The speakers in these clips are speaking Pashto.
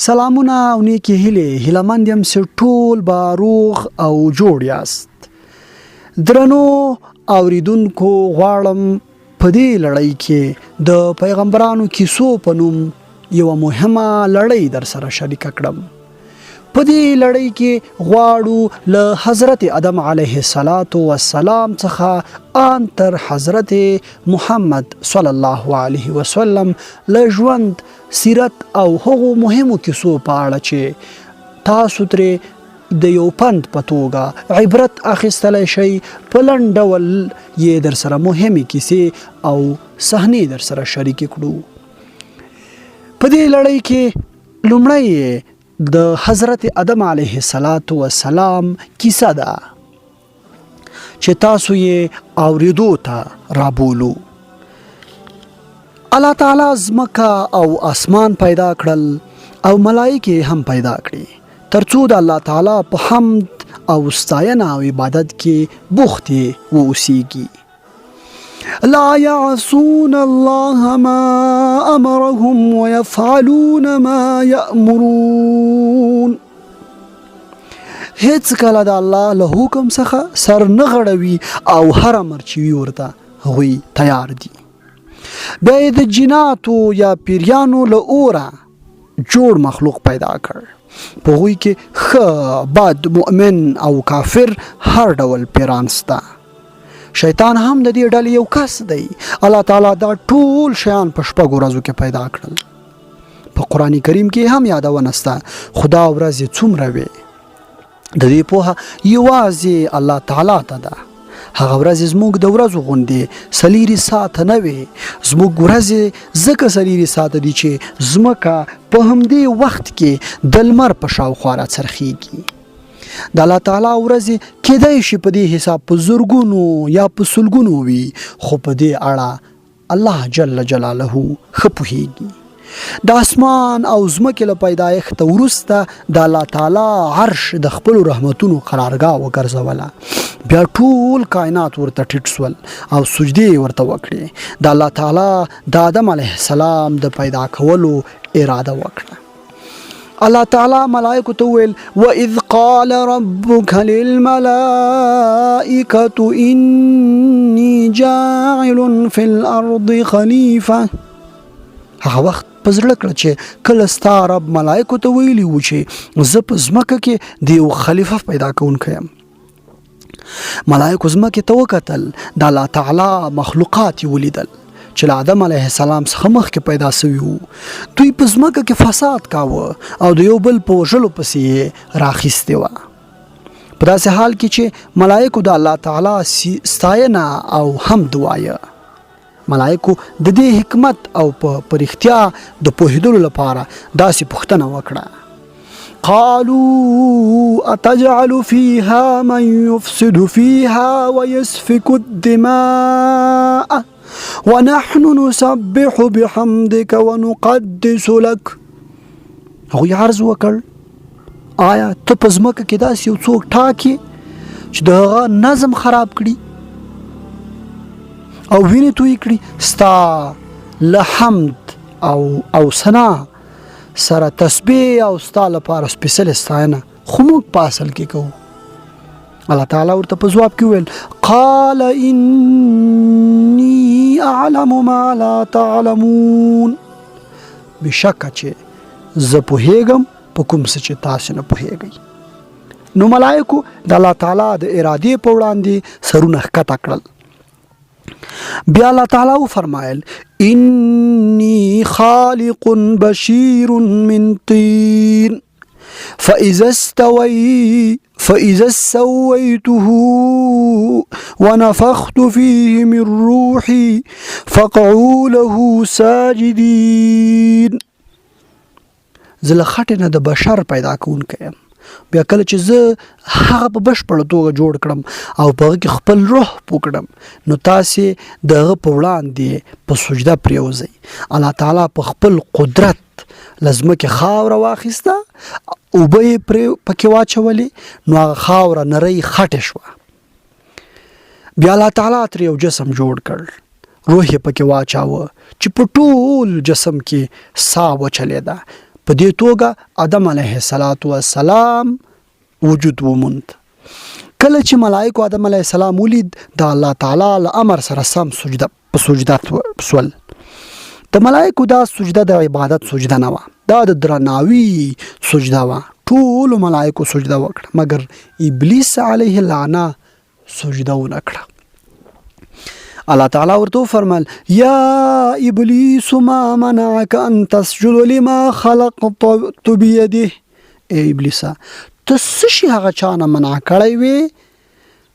سلامونه او نیکی هیله‌مند یم چې ټول به روغ او جوړ یاست. درنو اوریدونکو غواړم په دې لړۍ کې د پیغمبرانو کیسو په نوم یو مهمه لړۍ در سره شریک کړم. په دې لړۍ کې غواړو له حضرت آدم علیه السلام څخه ان تر حضرت محمد صلی الله علیه وسلم له ژوند، سیرت او هغو مهمو کیسو په اړه چې تاسو ترې د یو پند په توګه عبرت اخیستلی شئ، په لنډ ډول یې در سره مهمې کیسې او صحنې در سره شریکې کړو. په دې لړۍ کې لومړی د حضرت آدم علیه السلام کیسه ده چې تاسو یې اوریدو ته رابولو. الله تعالی ځمکه او اسمان پیدا کړل او ملائکې هم پیدا کړي ترڅو د الله تعالی په حمد او ستاینه او عبادت کې بوخت واوسیږي. لا يعصون الله ما امرهم ويفعلون ما يأمرون. هیڅ کله د الله له حکم څخه سر نه غړوي او هر امر چې وي ورته هغوی تیار دي. بیا یې د جناتو یا پیریانو له اوره جوړ مخلوق پیدا کړ. په هغوی کې ښه، بد، مؤمن او کافر هر ډول پیران سته. شیطان هم د دې ډلې یو کس دی. الله تعالی دا ټول شیان په شپږو ورځو کې پیدا کړل. په قرآن کریم کې هم یادونه سته خدا ورځې څومره وي. د دې پوهه یوازې الله تعالی ته ده. هغه ورځې زموږ د ورځو غوندې سلیري ساعته نه وي. زموږ ورځې ځکه سلیري ساعته دي چې ځمکه په همدې وخت کې د لمر په شاوخوا راڅرخیږي. د الله تعالی ورځې کیدای شي په دې حساب په زرګونو یا په سلګونو وي، خو په دې اړه الله جل جلاله ښه پوهیږي. د اسمان او ځمکې له پیدایښت وروسته د الله تعالی عرش د خپلو رحمتونو قرارګاه وګرځوله. بیا ټول کائنات ورته ټیټ سول او سجدې ورته وکړې. د الله تعالی د آدم علیه السلام د پیدا کولو اراده وکړه. الله تعالی ملائکو ته وویل وَإِذْ قَالَ رَبُّكَ لِلْمَلَائِكَةِ إِنِّي جَاعِلٌ فِي الْأَرْضِ خَلِيفَةً. هغه وخت په زړه کړه چې کله ستا رب ملائکو ته ویلي و چې زه په ځمکه کې د یو خلیفه پیدا کوونکی یم. ملائکو ځمکې ته وکتل، د الله تعالی مخلوقات یې ولیدل چې له آدم علیه السلام څخه مخکې پیدا سوي وو. دوی په ځمکه کې فساد کاوه او د یو بل په وژلو پسې یې راخیستې وه. په داسې حال کې چې ملائکو د الله تعالی ستاینه او حمد وایه. ملائکو د دې حکمت او په رښتیا د پوهېدلو لپاره داسې پوښتنه وکړه. قالوا اتجعل فيها من يفسد فيها ويسفك الدماء ونحن نسبح بحمدك ونقدس لك. هغوی عرض وکړ آیا ته په ځمکه کې داسې یو څوک ټاکې چې د هغه نظم خراب کړي او وینې توی کړي، ستا له حمد او ثنا سره تسبیح او ستا لپاره سپیڅلې ستاینه خو موږ په اصل کې کوو. الله تعالی ورته په ځواب کې وویل قال إني أعلم ما لا تعلمون. بشکه چې زه پوهیږم په کوم څه چې تاسو نه پوهیږئ. نو ملائکو د الله تعالی د ارادې په وړاندې سرونه ښکته کړل. بیا الله تعالی وفرمایل إني خالق بشير من طين فإذا سويته ونفخت فيه من روحي فقعوا له ساجدين. زه له خټې نه د بشر پیدا کوونکی یم. بیا کله چې زه هغه په بشپړه توګه جوړ کړم او په هغه کې خپل روح پوه کړم، نو تاسې د هغه په وړاندې په سجده پرېوځئ. الله تعالی په خپل قدرت له ځمکې خاوره واخیسته، اوبه یې پکې واچولې، نو هغه خاوره نرۍ خټې شوه. بیا الله تعالی ترې یو جسم جوړ کړ، روح یې پکې واچاوه چې په ټول جسم کې ساه وچلېده. په دې توګه آدم علیه السلام وجود وموند. کله چې ملائکو آدم علیه السلام ولید د الله تعالی له امر سره سم سجده سول. د ملائکو دا سجده د عبادت سجده نه وه، دا د درناوي سجده وه. ټولو ملائکو سجده وکړه مګر ابلیس علیه اللعنه سجده ونه کړه. الله تعالی ورته فرمایل یا ابلیس ما منعک ان تسجد لما خلقت بيده. ای ابلیس ته څه شي هغه چانه منع کړی وي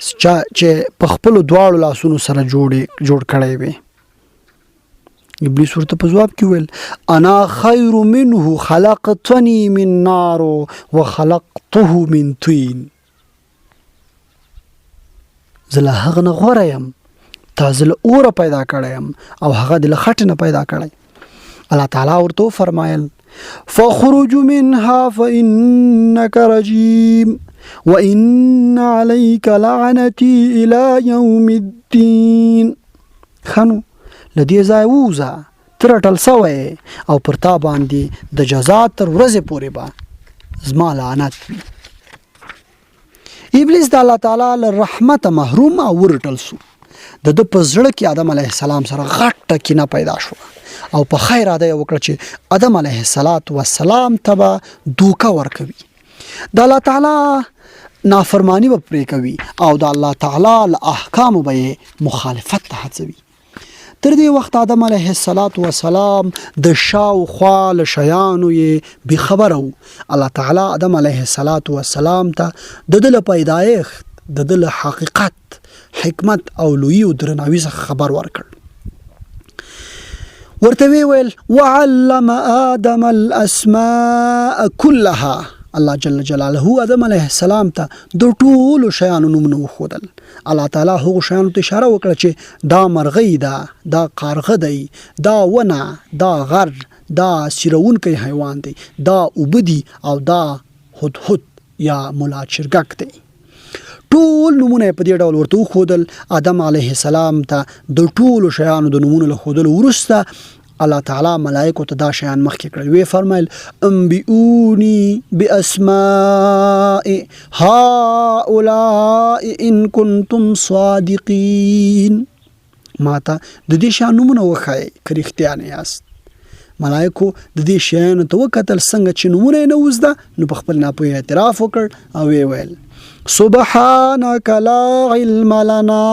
چې په خپلو دواړو لاسونو سره جوړ کړی وي. ابلیس ورته په جواب کې ویل انا خیر منه خلقتنی من نار وخلقته من طین. زه له هغه نه غوره یم، تا زه له اوره پیدا کړی یم او هغه د له خټې نه پیدا کړی. الله تعالی ورته فرمایل فخرج منها فإنك رجيم وإن عليك لعنتي إلى يوم الدين. خنو لدې ځای ووځه، ته رټل سوی او پر تا باندې د جزا تر ورځې پورې به زما لعنت وي. ابلیس د الله تعالی له رحمته محروم او ورټل سو. د په زړه کې آدم علیه السلام سره غټه کینه پیدا شو او په خیر اده وکړه چې آدم علیه السلام ته به دوکه ورکوي، د الله تعالی نافرمانی به پرې کوي او د الله تعالی له احکامو به مخالفت ته هڅوي. تر دې وخت آدم علیه السلام د شاوخوا له شیانو یې بېخبره و. الله تعالی آدم علیه السلام ته د ده له پیدایښت، د ده له حقیقت، حکمت او لویي او درناوي څخه خبر ورکړ. ورته ویل وعلم آدم الاسماء كلها. الله جل جلاله آدم علیه السلام ته د ټولو شیانو نومونه وښودل. الله تعالی هغو شیانو ته اشاره وکړه چې دا مرغۍ ده، دا کارغه دی، دا ونه، دا غر، دا سیرونکی حیوان دی، دا اوبه دي او دا هدهد یا ملا چرګک دی. ټول نمونه په دې ډول ورته وښودل. آدم علیه السلام ته د ټولو شیانو د نمونو له ښودلو وروسته الله تعالی ملائکو ته دا شیان مخکې کړل. وی فرمایل انبئونی باسماء هؤلاء ان کنتم صادقین. ماته د دې شیانو نمونه وښایئ که رښتیا نه یاست. ملائکو د دې شیانو ته وکتل، څنګه چې نمونه یې نه وزده نو په خپل ناپوهي اعتراف وکړ او وی ویل سبحانك لا علم لنا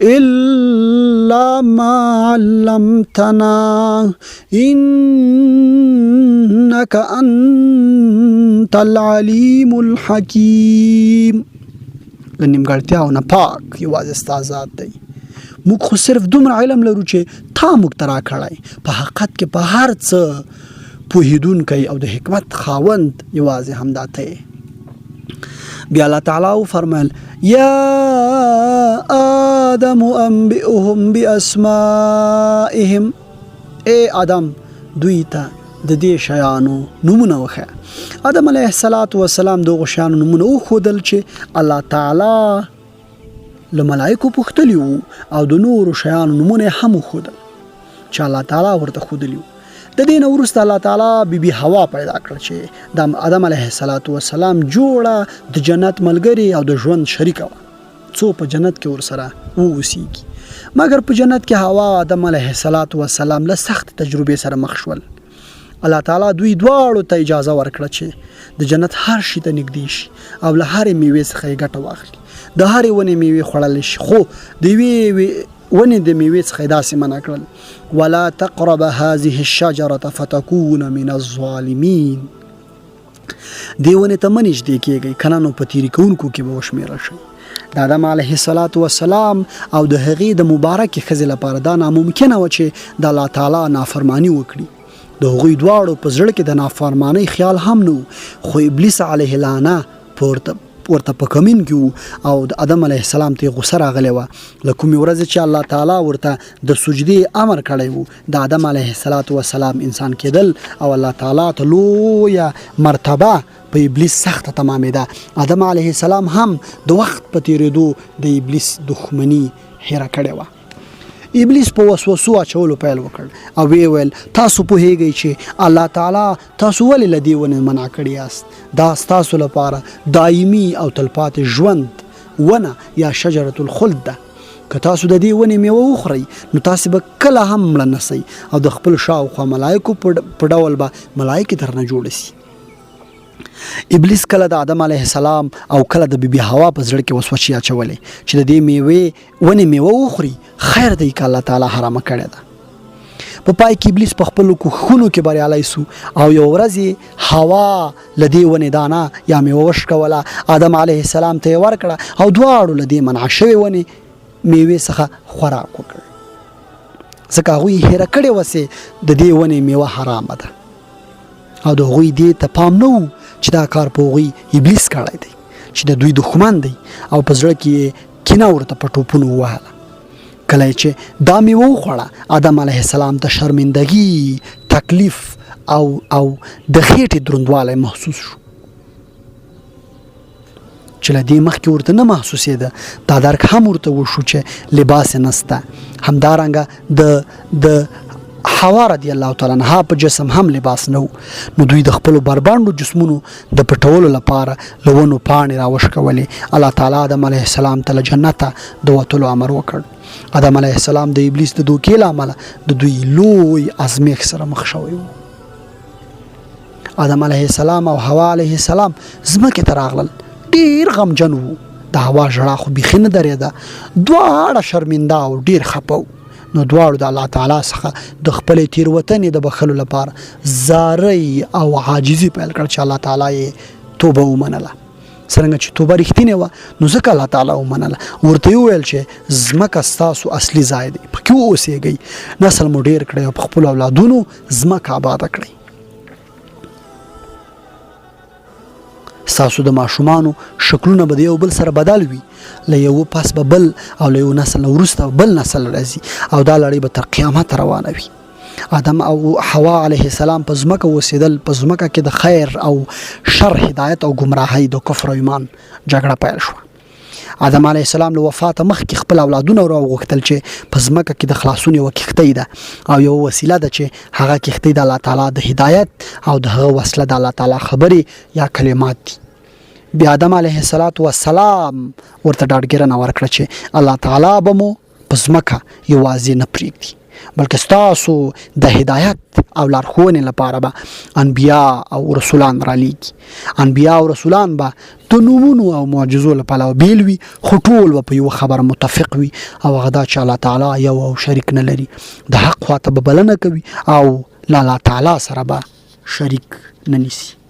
إلا ما علمتنا إنك أنت العليم الحكيم. لنیمګړتیاو نه پاک یوازې ستا ذات دی. موږ خو صرف دومره علم لرو چې تا موږ ته راکړی. په حقیقت کې په هر څه پوهېدونکی او د حکمت خاوند یوازې همدا ته یې. بیا الله تعالی فرمایل یا آدم انبئهم باسمائهم. ای آدم دوی ته د دې شیانو نومونه وښیه. آدم علیه السلام دغو شیانو نومونه وښودل چې الله تعالی له ملائکو پوښتلي وو او د نورو شیانو نومونه هم وښودل چې الله تعالی ورته ښودلي وو. د دې نه وروسته الله تعالی بیبي حوا پیدا کړه چې د آدم علیه السلام جوړه د جنت ملګري او د ژوند شریکه وه، څو په جنت کې ورسره واوسیږي. مګر په جنت کې حوا آدم علیه السلام له سخت تجربې سره مخ شول. الله تعالی دوی دواړو ته اجازه ورکړه چې د جنت هر شي ته نږدې شي او له هرې میوې څخه یې ګټه واخلي. د هرې ونې میوې خوړلی شي، خو د یوې ونې د میوې څخه داسې منع کړل ولا تقرب هذه الشجرة فتكون من الظالمین. دې ونې ته مه نږدې کېږئ کنه نو په تیرې کوونکو کې به وشمېرل شئ. د آدم علیه السلام او د هغې د مبارکې ښځې لپاره دا ناممکنه وه چې د الله تعالی نافرمانی وکړي. د هغوی دواړو په زړه کې د نافرمانۍ خیال هم نه و، خو ابلیس علیه اللعنه ورته په کمین کې و او د آدم علیه السلام ته غوسه راغلی وه له کومې ورځې چې الله تعالی ورته د سجدې امر کړی و. د آدم علیه السلام انسان کېدل او الله تعالی ته لویه مرتبه په ابلیس سخته تمامېده. آدم علیه السلام هم د وخت په تېرېدو د ابلیس دښمني هیره کړې وه. ابلیس په وسوسو اچولو پیل وکړ او وی ویل تاسو پوهیږئ چې الله تعالی تاسو ولې له دې ونې منع کړی یاست دا ستاسو لپاره دایمي او تلپاتې ژوند ونه یا شجرة الخلد ده که تاسو د دې ونې میوه وخورئ نو تاسو به کله هم مړه نسئ او د خپل شاوخوا ملایکو په ډول به ملایکې درنه جوړه سي ابلیس کله د آدم علیه السلام او کله د بیبي حوا په زړه کې وسوسې اچولې چې د دې ونې میوه وخوري خیر دی که الله تعالی حرامه کړې ده په پای کې ابلیس په خپلو کوښښونو کې بریالی سو او یو ورځ حوا له دې ونې دانه یا میوه وشکوله آدم علیه السلام ته یې ورکړه او دواړو له دې منع شوې ونې میوې څخه خوراک وکړ ځکه هغوی هیره کړې وسې د دې ونې میوه حرامه ده او د هغوی دې ته پام نه و چې دا کار په هغوی ابلیس کړی دی چې د دوی دښمن دی او په زړه کې یې کینه ورته په ټوپونو ووهله کله چې دا میوه وخوړه آدم علیه السلام ته شرمندګي تکلیف او د خېټې دروندوالی محسوس شو چې له دې مخکې ورته نه محسوسېده دا درک هم ورته وشو چې لباس یې نسته همدارنګه د حوا رضی الله تعالی عنها په جسم هم لباس نه و نو دوی د خپلو بربانډو جسمونو د پټولو لپاره له ونو پاڼې راوشکولې الله تعالی آدم علیه السلام ته له جنته د وتلو امر وکړ آدم علیه السلام د ابلیس د دوکې له امله د دوی لوی ازمیښت سره مخ شوی و آدم علیه السلام او حوا علیه السلام ځمکې ته راغلل ډیر غمجن وو د هوا ژړا خو بیخي نه درېده دواړه شرمنده او ډیر خپه وو نو دواړو د الله تعالی څخه د خپلې تېروتنې د بخلو لپاره زارۍ او عاجزي پیل کړ چې الله تعالی یې توبه ومنله څرنګه چې توبه رښتینې وه نو ځکه الله تعالی ومنله ورته یې وویل چې ځمکه ستاسو اصلي ځای دی پکې واوسېږئ نسل مو ډېر کړئ او په خپلو اولادونو ځمکه آباده کړئ ستاسو د ماشومانو شکلونه به د یو بل سره بدل وي له یو پس به بل او له یو نسل وروسته بل نسل راځي او دا لړۍ به تر قیامت روانه وي آدم او حوا علیه السلام په ځمکه اوسېدل په ځمکه کې د خیر او شر هدایت او ګمراهۍ د کفر او ایمان جګړه پیل شوه آدم علیه السلام له وفاته مخکې خپل اولادونه راوغوښتل چې په ځمکه کې د خلاصون یوه کښتۍ ده او یوه وسیله ده چې هغه کښتۍ د الله تعالی د هدایت او د هغه وسله د الله تعالی خبرې یا کلمات دي بیا آدم علیه السلام ورته ډاډګیرنه ورکړه چې الله تعالی به مو په ځمکه یوازې نه پرېږدي بلکې ستاسو د هدایت او لارښوونې لپاره به انبیا او رسولان رالیږي انبیا او رسولان به د نومونو او معجزو له پلوه بیل وي خو ټول به په یوه خبره متفق وي او هغه دا چې الله تعالی یو او شریک نه لري د حق خواته به بلنه کوي او له الله تعالی سره به شریک نه نیسي